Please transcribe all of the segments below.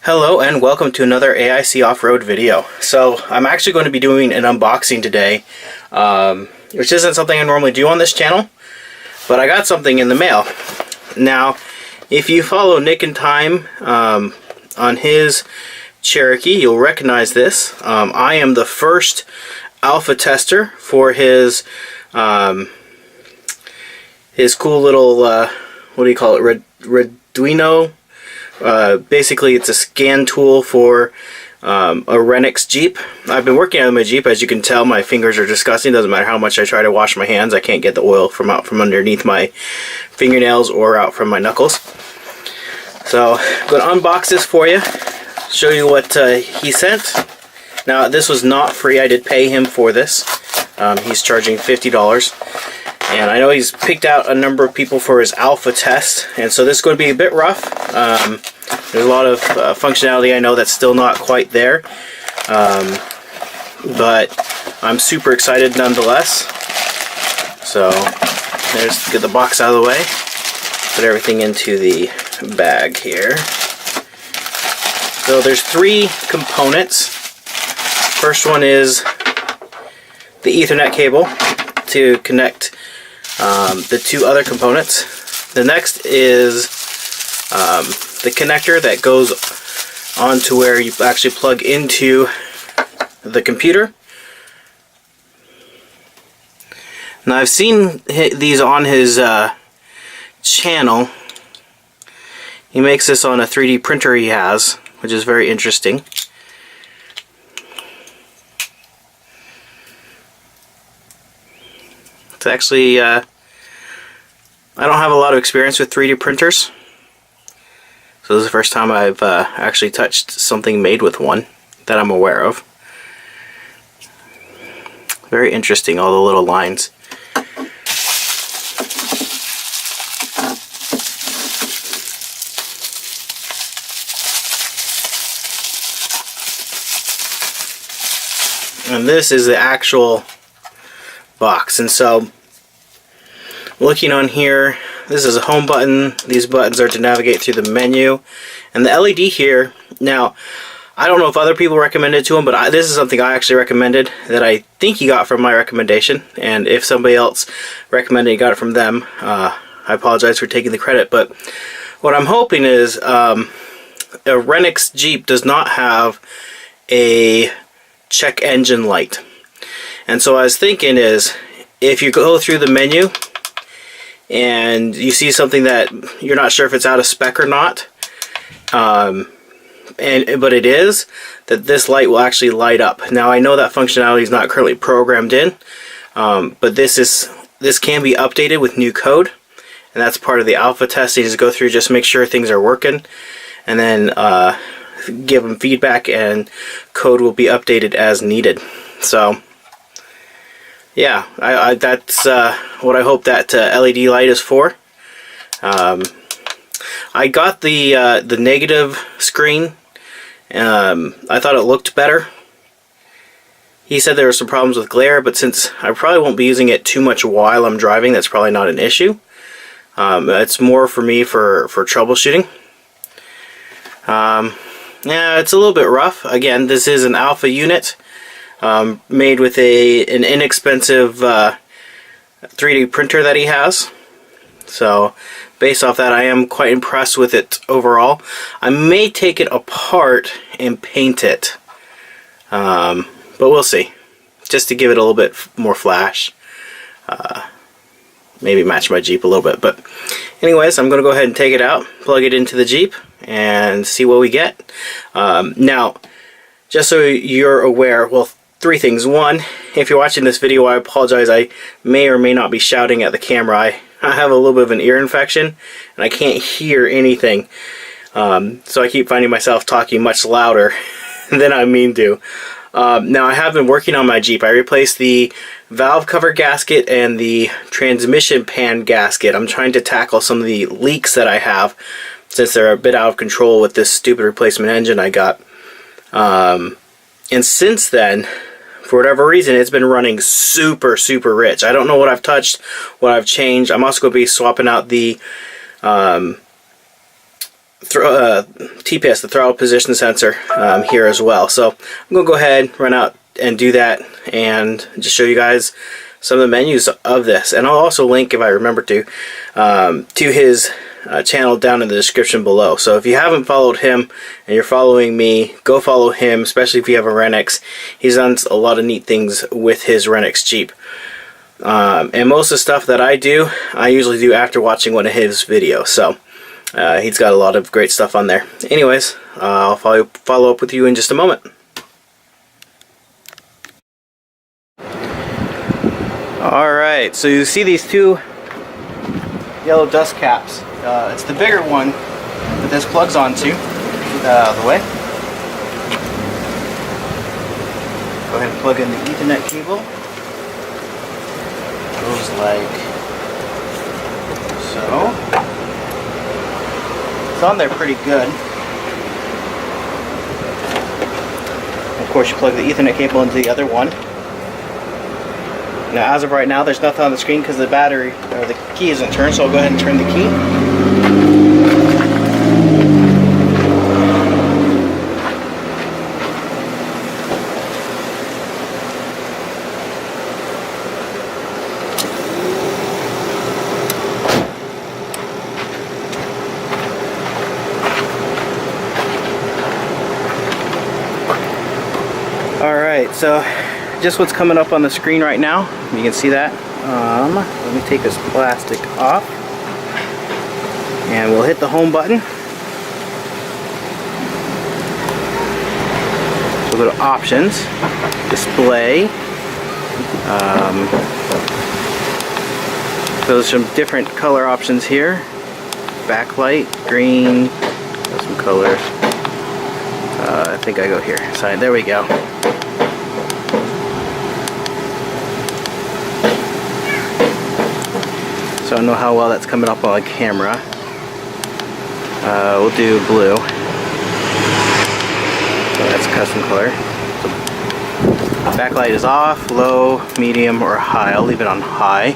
Hello and welcome to another AIC off-road video. So I'm actually going to be doing an unboxing today, which isn't something I normally do on this channel, but I got something in the mail. Now, if you follow Nick and Time on his Cherokee, you'll recognize this. I am the first alpha tester for his cool little, what do you call it, Arduino. Basically, it's a scan tool for a Renix Jeep. I've been working on my Jeep. As you can tell, my fingers are disgusting. Doesn't matter how much I try to wash my hands, I can't get the oil out from underneath my fingernails or out from my knuckles. So I'm going to unbox this for you, show you what he sent. Now, this was not free. I did pay him for this. He's charging $50. And I know he's picked out a number of people for his alpha test, and so this is going to be a bit rough. There's a lot of functionality I know that's still not quite there, but I'm super excited nonetheless. So let's get the box out of the way, put everything into the bag here. So there's three components. First one is the Ethernet cable to connect the two other components. The next is the connector that goes onto where you actually plug into the computer. Now, I've seen these on his channel. He makes this on a 3D printer he has, which is very interesting. It's actually, I don't have a lot of experience with 3D printers, so this is the first time I've actually touched something made with one that I'm aware of. Very interesting, all the little lines. And this is the actual box. And so, looking on here, this is a home button. These buttons are to navigate through the menu, and the LED here. Now, I don't know if other people recommended it to him, but this is something I actually recommended that I think he got from my recommendation. And if somebody else recommended he got it from them, I apologize for taking the credit. But what I'm hoping is a Renix Jeep does not have a check engine light. And so I was thinking is, if you go through the menu and you see something that you're not sure if it's out of spec or not, but it is, that this light will actually light up. Now, I know that functionality is not currently programmed in, but this can be updated with new code, and that's part of the alpha testing, is go through, just make sure things are working, and then give them feedback, and code will be updated as needed. So yeah, that's what I hope that LED light is for. I got the negative screen. I thought it looked better. He said there were some problems with glare, but since I probably won't be using it too much while I'm driving, that's probably not an issue. It's more for me for troubleshooting. Yeah, it's a little bit rough. Again, this is an alpha unit. Made with an inexpensive 3D printer that he has. So based off that, I am quite impressed with it overall. I may take it apart and paint it, but we'll see, just to give it a little bit more flash. Maybe match my Jeep a little bit. But anyways, I'm going to go ahead and take it out, plug it into the Jeep, and see what we get. Now, just so you're aware, well, three things. One, if you're watching this video, I apologize. I may or may not be shouting at the camera. I have a little bit of an ear infection, and I can't hear anything. So I keep finding myself talking much louder than I mean to. Now, I have been working on my Jeep. I replaced the valve cover gasket and the transmission pan gasket. I'm trying to tackle some of the leaks that I have, since they're a bit out of control with this stupid replacement engine I got. And since then, for whatever reason, it's been running super rich. I don't know what I've touched, what I've changed. I'm also going to be swapping out the TPS, the throttle position sensor, here as well. So I'm going to go ahead, run out and do that, and just show you guys some of the menus of this. And I'll also link, if I remember to his channel down in the description below. So if you haven't followed him and you're following me, go follow him, especially if you have a Renix. He's done a lot of neat things with his Renix Jeep. And most of the stuff that I do, I usually do after watching one of his videos. So he's got a lot of great stuff on there. Anyways, I'll follow up with you in just a moment. Alright, so you see these two yellow dust caps. It's the bigger one that this plugs onto. Get that out of the way. Go ahead and plug in the Ethernet cable. Goes like so. It's on there pretty good. Of course, you plug the Ethernet cable into the other one. Now, as of right now, there's nothing on the screen because the battery or the key isn't turned, so I'll go ahead and turn the key. Alright, so just what's coming up on the screen right now. You can see that. Let me take this plastic off. And we'll hit the home button. We'll go to options, display. There's some different color options here. Backlight, green, some colors. I think I go here. So there we go. So I don't know how well that's coming up on the camera. We'll do blue. So that's a custom color. So backlight is off, low, medium, or high. I'll leave it on high.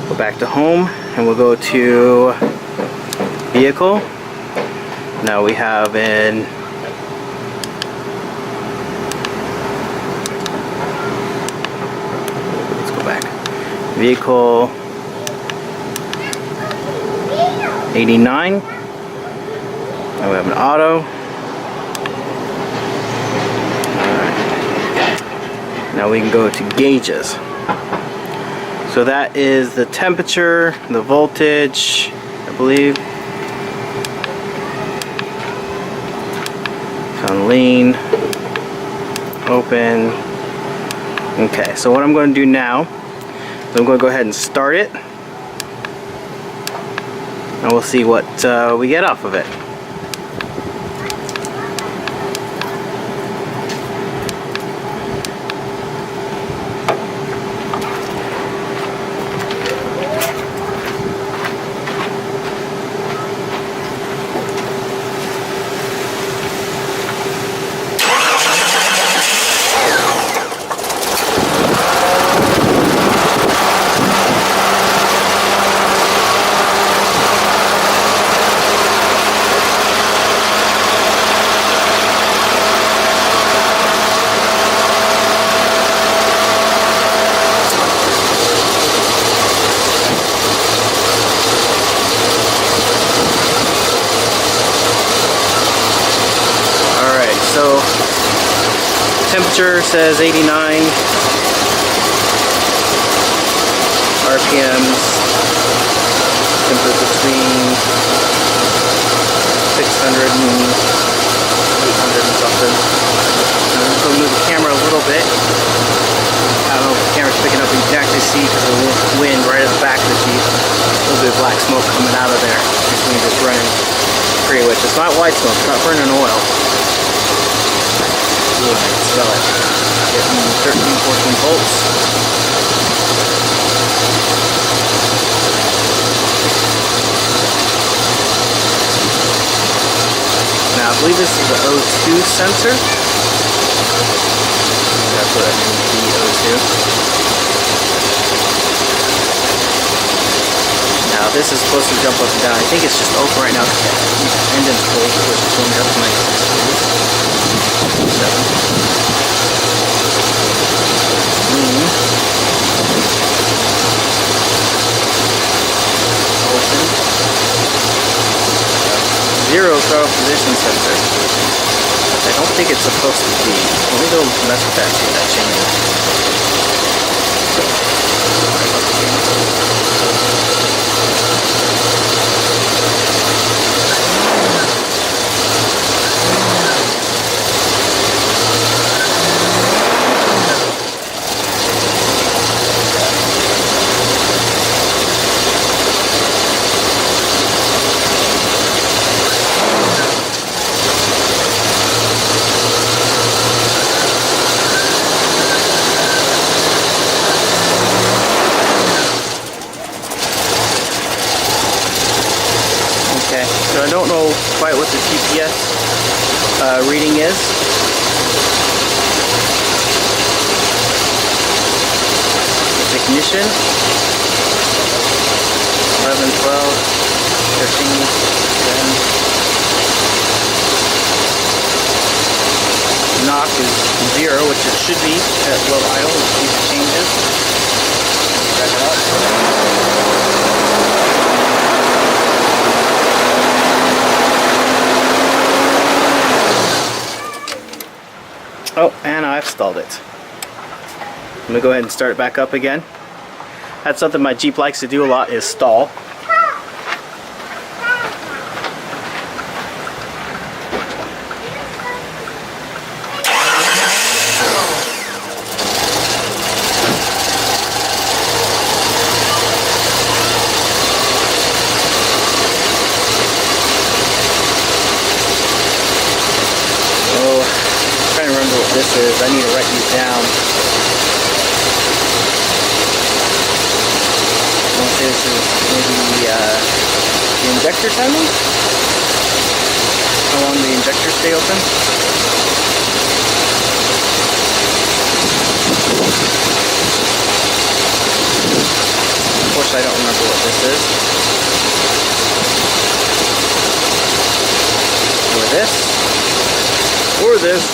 Go back to home and we'll go to vehicle. Now we have in vehicle 89. Now we have an auto. Alright. Now we can go to gauges. So that is the temperature, the voltage, I believe. It's on lean, open. Okay, so what I'm going to do now, I'm going to go ahead and start it, and we'll see what we get off of it. Temperature says 89, RPMs, temperature between 600 and 800 and something. I'm just going to move the camera a little bit. I don't know if the camera's picking up, but you can actually see because of the wind right at the back of the Jeep. A little bit of black smoke coming out of there. This means it's running pretty wet. It's not white smoke, it's not burning oil. Ooh, I can smell it. Getting 13, 14 volts. Now I believe this is the O2 sensor. That's what I mean, the O2. Now this is supposed to jump up and down. I think it's just open right now because the engine's full, which is going up to 96 degrees. 7. Open. 0 throttle position sensor. I don't think it's supposed to be. Let me go mess with that, see if that changes. Okay, so I don't know quite what the TPS reading is. Ignition 11, 12, 13, 10. Knock is 0, which it should be at low idle. Let's see if it changes. Check it out. Oh, and I've stalled it. I'm gonna go ahead and start it back up again. That's something my Jeep likes to do a lot, is stall. This is, I need to write these down. I want to say this is maybe the injector timing? How long the injectors stay open? Of course I don't remember what this is. Or this. Or this.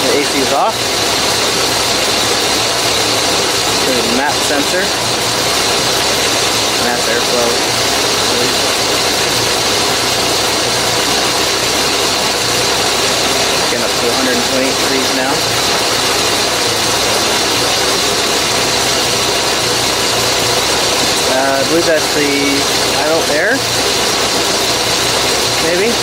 The AC is off. There's a map sensor. Mass airflow. Getting up to 128 degrees now. I believe that's the idle air. Maybe.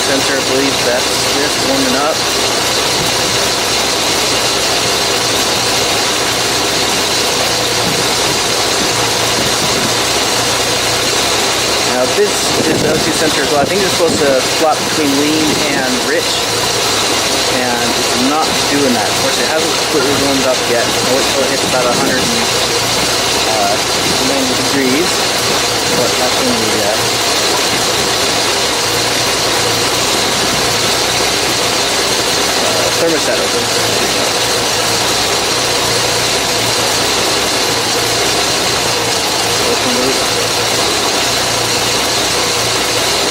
Sensor, I believe that's this warming up. Now this is the O2 sensor as well. I think it's supposed to flop between lean and rich, and it's not doing that. Of course, it hasn't completely warmed up yet. I'll wait till it hits about 190 degrees. But that's when the thermostat opens. Open loop.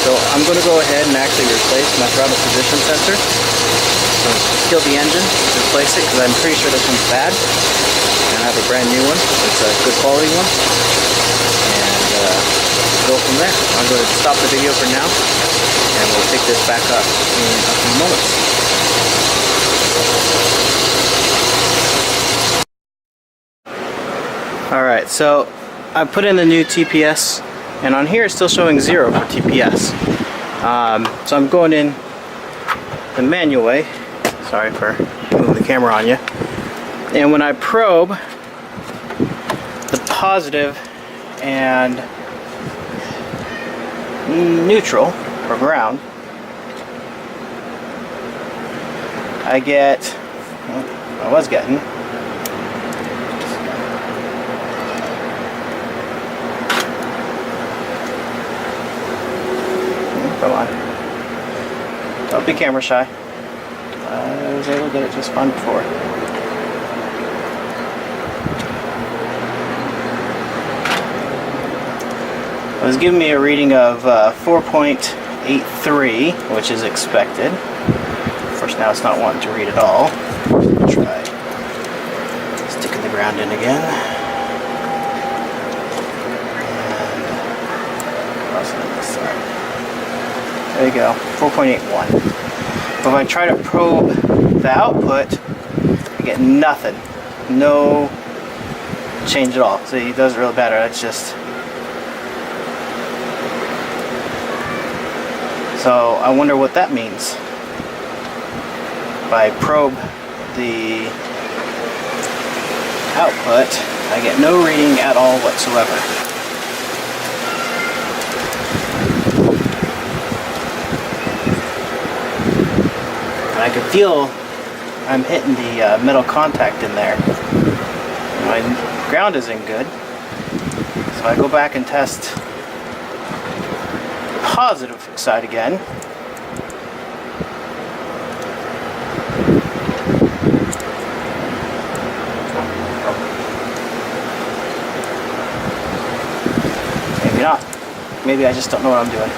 So I'm going to go ahead and actually replace my throttle position sensor. So kill the engine, replace it, because I'm pretty sure this one's bad. And I have a brand new one. It's a good quality one. And go from there. I'm going to stop the video for now, and we'll pick this back up in a few moments. Alright, so I put in the new TPS, and on here it's still showing 0 for TPS. So I'm going in the manual way. Sorry for moving the camera on you. And when I probe the positive and neutral, or ground, I get, well, I was getting, Don't be camera shy. I was able to get it just fine before. It was giving me a reading of 4.83, which is expected. Of course, now it's not wanting to read at all. Try sticking the ground in again. And also on this side. There you go, 4.81. But if I try to probe the output, I get nothing. No change at all. So it doesn't really matter. That's just. So I wonder what that means. If I probe the output, I get no reading at all whatsoever. And I can feel I'm hitting the metal contact in there. My ground isn't good. So I go back and test positive side again. Maybe not. Maybe I just don't know what I'm doing.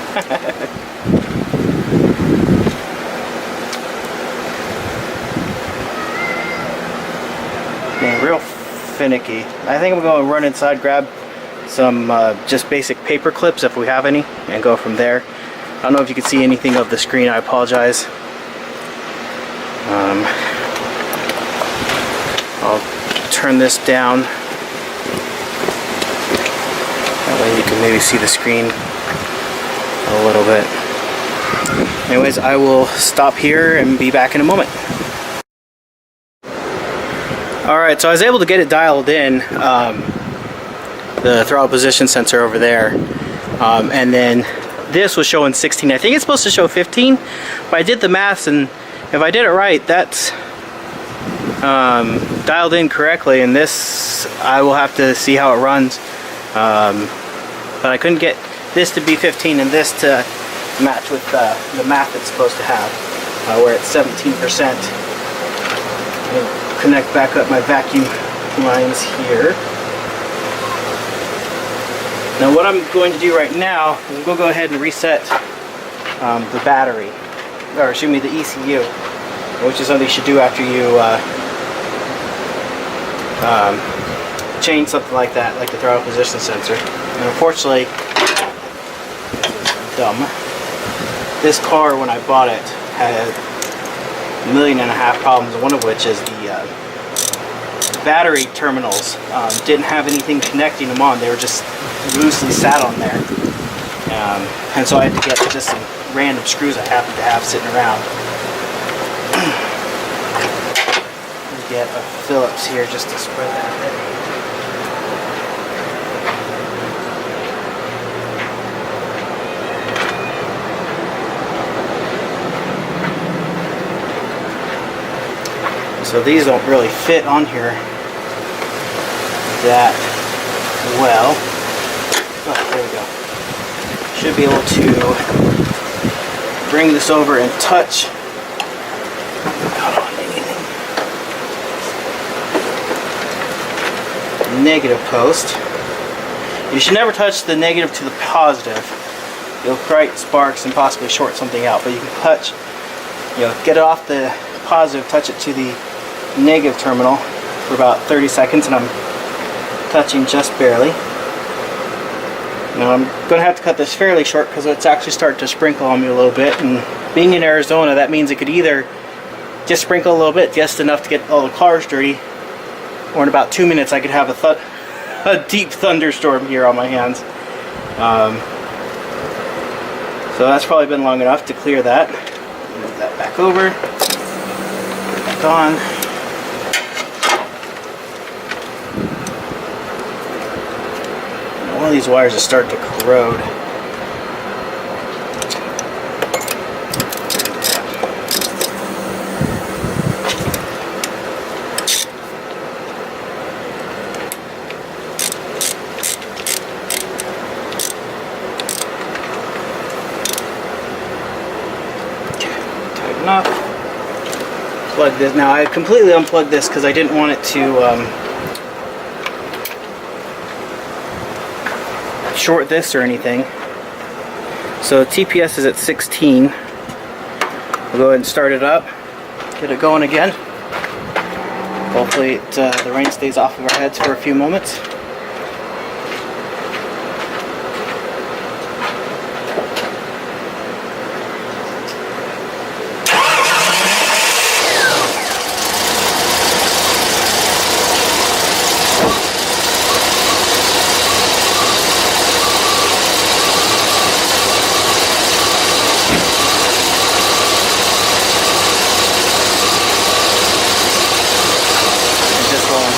Being real finicky. I think I'm going to run inside, grab some just basic paper clips if we have any, and go from there. I don't know if you can see anything of the screen. I apologize. I'll turn this down. That way you can maybe see the screen a little bit. Anyways, I will stop here and be back in a moment. Alright, so I was able to get it dialed in. The throttle position sensor over there, and then this was showing 16. I think it's supposed to show 15, but I did the maths, and if I did it right, that's dialed in correctly, and this I will have to see how it runs. But I couldn't get this to be 15 and this to match with the math it's supposed to have, where it's 17%. I'll connect back up my vacuum lines here. Now what I'm going to do right now is we'll go ahead and reset the battery, or excuse me, the ECU, which is something you should do after you change something like that, like the throttle position sensor. And unfortunately, this is dumb. This car, when I bought it, had 1.5 million problems, one of which is the battery terminals didn't have anything connecting them on. They were just loosely sat on there, and so I had to get just some random screws I happened to have sitting around. Get a Phillips here just to spread that in. So these don't really fit on here that well. Oh, there we go. Should be able to bring this over and touch. Not on anything. Negative post. You should never touch the negative to the positive. You'll create sparks and possibly short something out. But you can touch, get it off the positive, touch it to the negative terminal for about 30 seconds, and I'm touching just barely. Now I'm going to have to cut this fairly short because it's actually starting to sprinkle on me a little bit, and being in Arizona, that means it could either just sprinkle a little bit, just enough to get all the cars dirty, or in about 2 minutes I could have a deep thunderstorm here on my hands. So that's probably been long enough to clear that. Move that back over, back on. One of these wires is starting to corrode. button off. Plug this. Now I completely unplugged this because I didn't want it to short this or anything. So TPS is at 16. We'll go ahead and start it up. Get it going again. Hopefully the rain stays off of our heads for a few moments.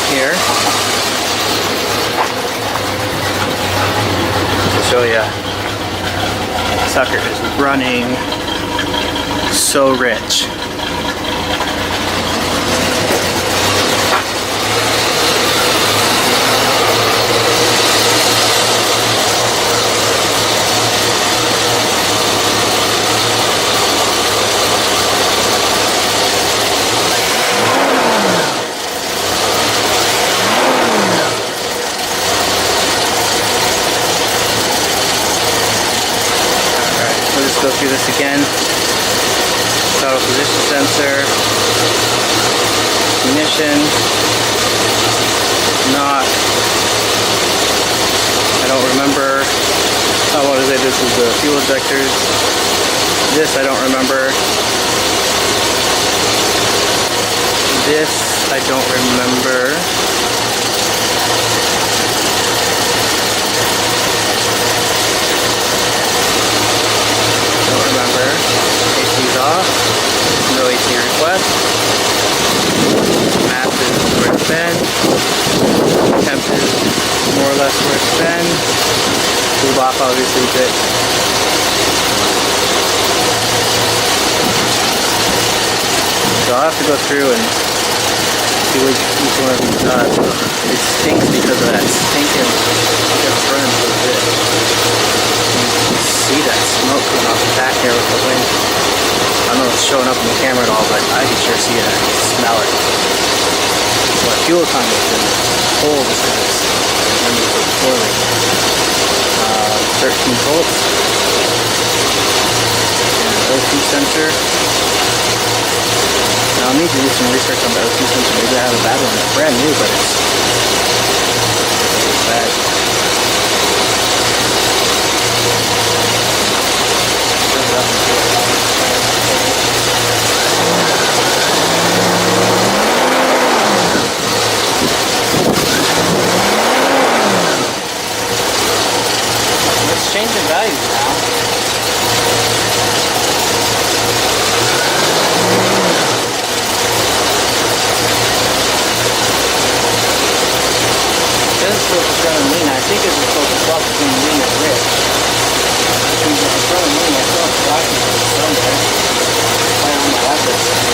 Here to show you, sucker is running so rich. Go through this again. Throttle position sensor, ignition, knock. I don't remember. Oh, what is it? This is the fuel injectors. This I don't remember. This I don't remember. AC's off. No AC request. Mass is where it's been. Temp is more or less where it's been. Cool off obviously a bit. So I'll have to go through and see what each one of these does. It stinks because of that stinking. Look at it's running so good. See that smoke coming off the back here with the wind. I don't know if it's showing up in the camera at all, but I can sure see it and smell it. But fuel economy has been cold as it is. Let me put it poorly. 13 volts. And O2 sensor. Now I need to do some research on the O2 sensor. Maybe I have a bad one. It's brand new, but it's bad. It's changing values now. This is supposed to run lean. I think it's supposed to swap between lean and rich. If it's running lean, I still have to talk to you somewhere. I don't know what this is.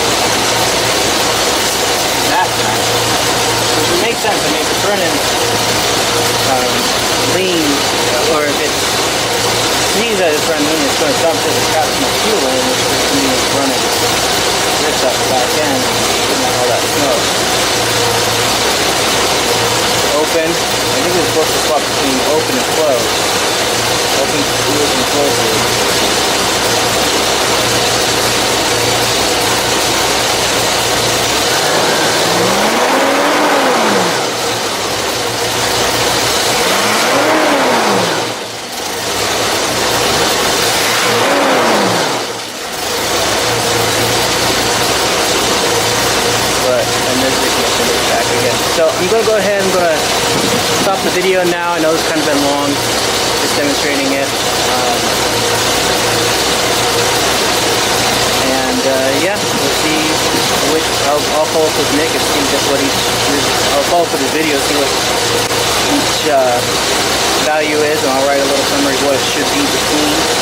That time. Which would make sense. I mean, if it's running lean, or if it sees that it's running lean, it's going to dump this crap some fuel in, which just means it's running rich up the back end, getting out all that smoke. Open. I think it's supposed to swap between open and closed. Open fluid and closed fluid. So I'm going to go ahead and stop the video now. I know it's kind of been long, just demonstrating it. Yeah, we'll see which, I'll follow up with Nick and see just what I'll follow up with his video, see what each value is, and I'll write a little summary of what it should be between.